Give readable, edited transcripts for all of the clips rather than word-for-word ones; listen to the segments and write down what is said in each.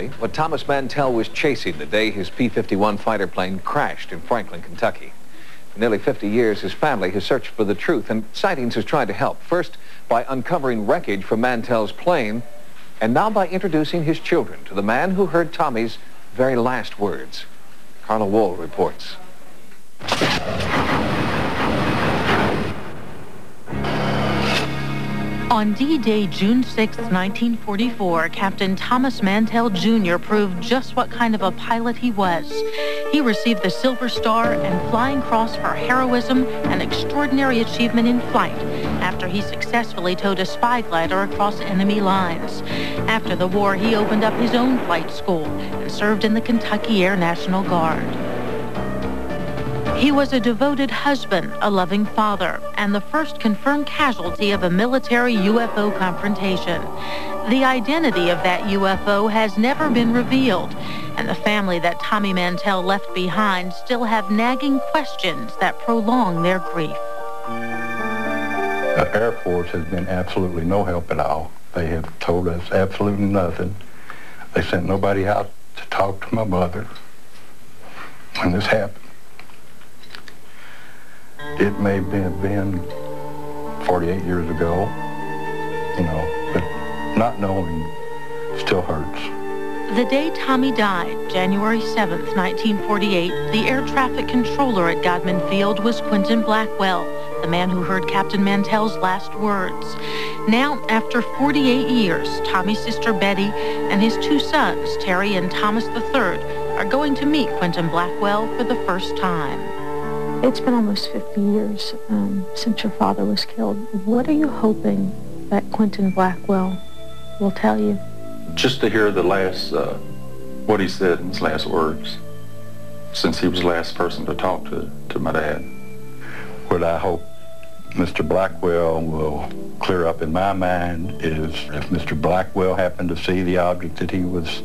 What Thomas Mantell was chasing the day his P-51 fighter plane crashed in Franklin, Kentucky. For nearly 50 years, his family has searched for the truth, and Sightings has tried to help. First, by uncovering wreckage from Mantell's plane, and now by introducing his children to the man who heard Tommy's very last words. Carla Wohl reports. On D-Day, June 6, 1944, Captain Thomas Mantell Jr. proved just what kind of a pilot he was. He received the Silver Star and Flying Cross for heroism and extraordinary achievement in flight after he successfully towed a spy glider across enemy lines. After the war, he opened up his own flight school and served in the Kentucky Air National Guard. He was a devoted husband, a loving father, and the first confirmed casualty of a military UFO confrontation. The identity of that UFO has never been revealed, and the family that Tommy Mantell left behind still have nagging questions that prolong their grief. The Air Force has been absolutely no help at all. They have told us absolutely nothing. They sent nobody out to talk to my mother when this happened. It may have been 48 years ago, you know, but not knowing still hurts. The day Tommy died, January 7th, 1948, the air traffic controller at Godman Field was Quentin Blackwell, the man who heard Captain Mantell's last words. Now, after 48 years, Tommy's sister Betty and his two sons, Terry and Thomas III, are going to meet Quentin Blackwell for the first time. It's been almost 50 years since your father was killed. What are you hoping that Quentin Blackwell will tell you? Just to hear the last, what he said in his last words, since he was the last person to talk to my dad. What I hope Mr. Blackwell will clear up in my mind is if Mr. Blackwell happened to see the object that he was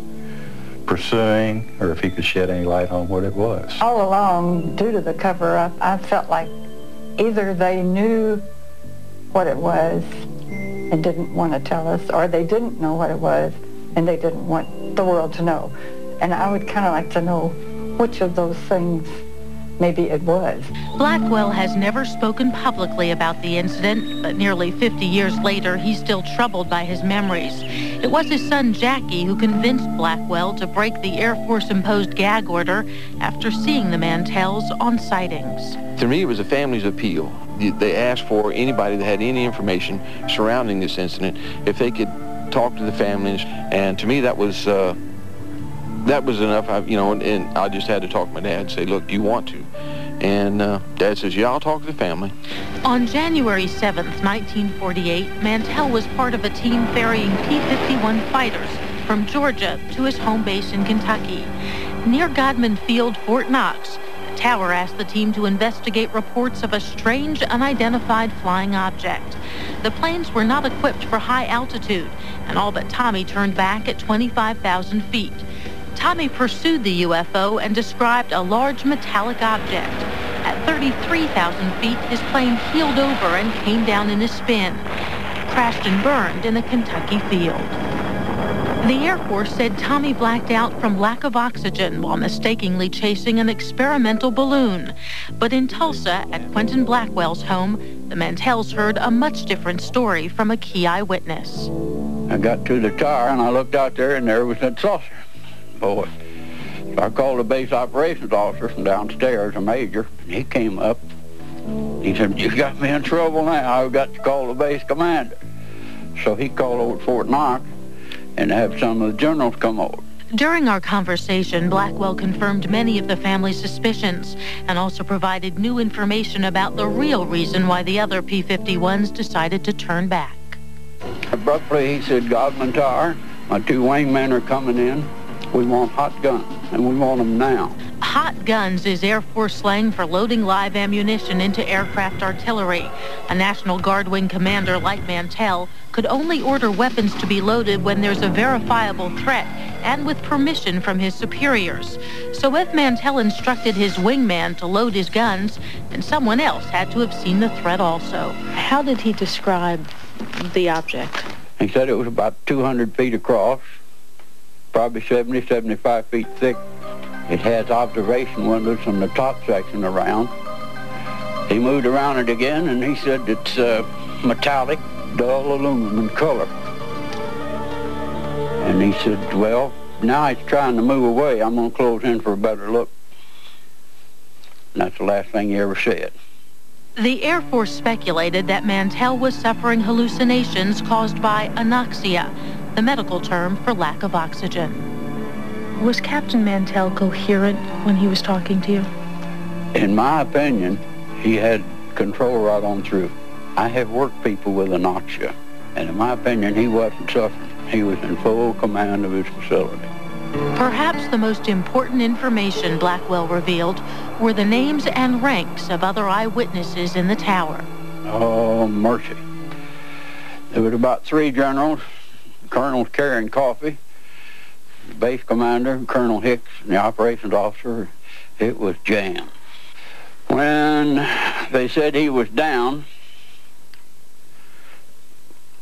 pursuing, or if he could shed any light on what it was. All along, due to the cover-up, I felt like either they knew what it was and didn't want to tell us, or they didn't know what it was and they didn't want the world to know. And I would kind of like to know which of those things maybe it was. Blackwell has never spoken publicly about the incident, but nearly 50 years later, he's still troubled by his memories. It was his son Jackie who convinced Blackwell to break the Air Force-imposed gag order after seeing the Mantells on Sightings. To me, it was a family's appeal. They asked for anybody that had any information surrounding this incident, if they could talk to the families, and to me that was enough. And I just had to talk to my dad and say, look, do you want to? And Dad says, yeah, I'll talk to the family. On January 7th, 1948, Mantell was part of a team ferrying P-51 fighters from Georgia to his home base in Kentucky. Near Godman Field, Fort Knox, the tower asked the team to investigate reports of a strange, unidentified flying object. The planes were not equipped for high altitude, and all but Tommy turned back at 25,000 feet. Tommy pursued the UFO and described a large metallic object. At 33,000 feet, his plane heeled over and came down in a spin. It crashed and burned in a Kentucky field. The Air Force said Tommy blacked out from lack of oxygen while mistakenly chasing an experimental balloon. But in Tulsa, at Quentin Blackwell's home, the Mantells heard a much different story from a key eyewitness. I got to the tower and I looked out there and there was that saucer. Boy. So I called the base operations officer from downstairs, a major, and he came up. He said, you got me in trouble now. I've got to call the base commander. So he called over to Fort Knox and have some of the generals come over. During our conversation, Blackwell confirmed many of the family's suspicions and also provided new information about the real reason why the other P-51s decided to turn back. Abruptly, he said, Godman Tower, my two wingmen are coming in. We want hot guns, and we want them now. Hot guns is Air Force slang for loading live ammunition into aircraft artillery. A National Guard wing commander like Mantell could only order weapons to be loaded when there's a verifiable threat and with permission from his superiors. So if Mantell instructed his wingman to load his guns, then someone else had to have seen the threat also. How did he describe the object? He said it was about 200 feet across, probably 70, 75 feet thick. It has observation windows in the top section around. He moved around it again, and he said it's metallic, dull aluminum color. And he said, well, now he's trying to move away. I'm going to close in for a better look. And that's the last thing he ever said. The Air Force speculated that Mantell was suffering hallucinations caused by anoxia, the medical term for lack of oxygen. Was Captain Mantell coherent when he was talking to you? In my opinion, he had control right on through. I have worked people with anoxia, and in my opinion, he wasn't suffering. He was in full command of his facility. Perhaps the most important information Blackwell revealed were the names and ranks of other eyewitnesses in the tower. Oh, mercy. There was about 3 generals, colonels carrying coffee, the base commander, Colonel Hicks, and the operations officer. It was jammed. When they said he was down,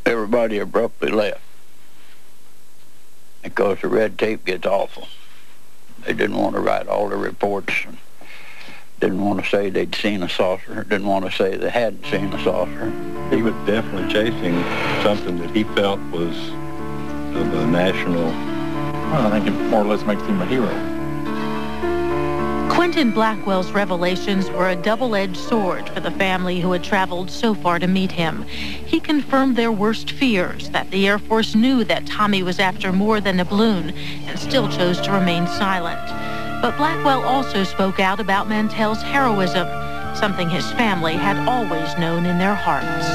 everybody abruptly left, because the red tape gets awful. They didn't want to write all the reports, and didn't want to say they'd seen a saucer, didn't want to say they hadn't seen a saucer. He was definitely chasing something that he felt was of a national... Well, I think it more or less makes him a hero. Quentin Blackwell's revelations were a double-edged sword for the family who had traveled so far to meet him. He confirmed their worst fears, that the Air Force knew that Tommy was after more than a balloon and still chose to remain silent. But Blackwell also spoke out about Mantell's heroism, something his family had always known in their hearts.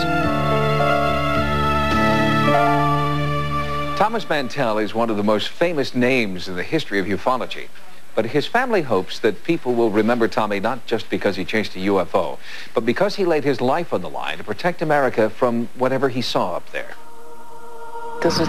Thomas Mantell is one of the most famous names in the history of ufology. But his family hopes that people will remember Tommy not just because he chased a UFO, but because he laid his life on the line to protect America from whatever he saw up there. This is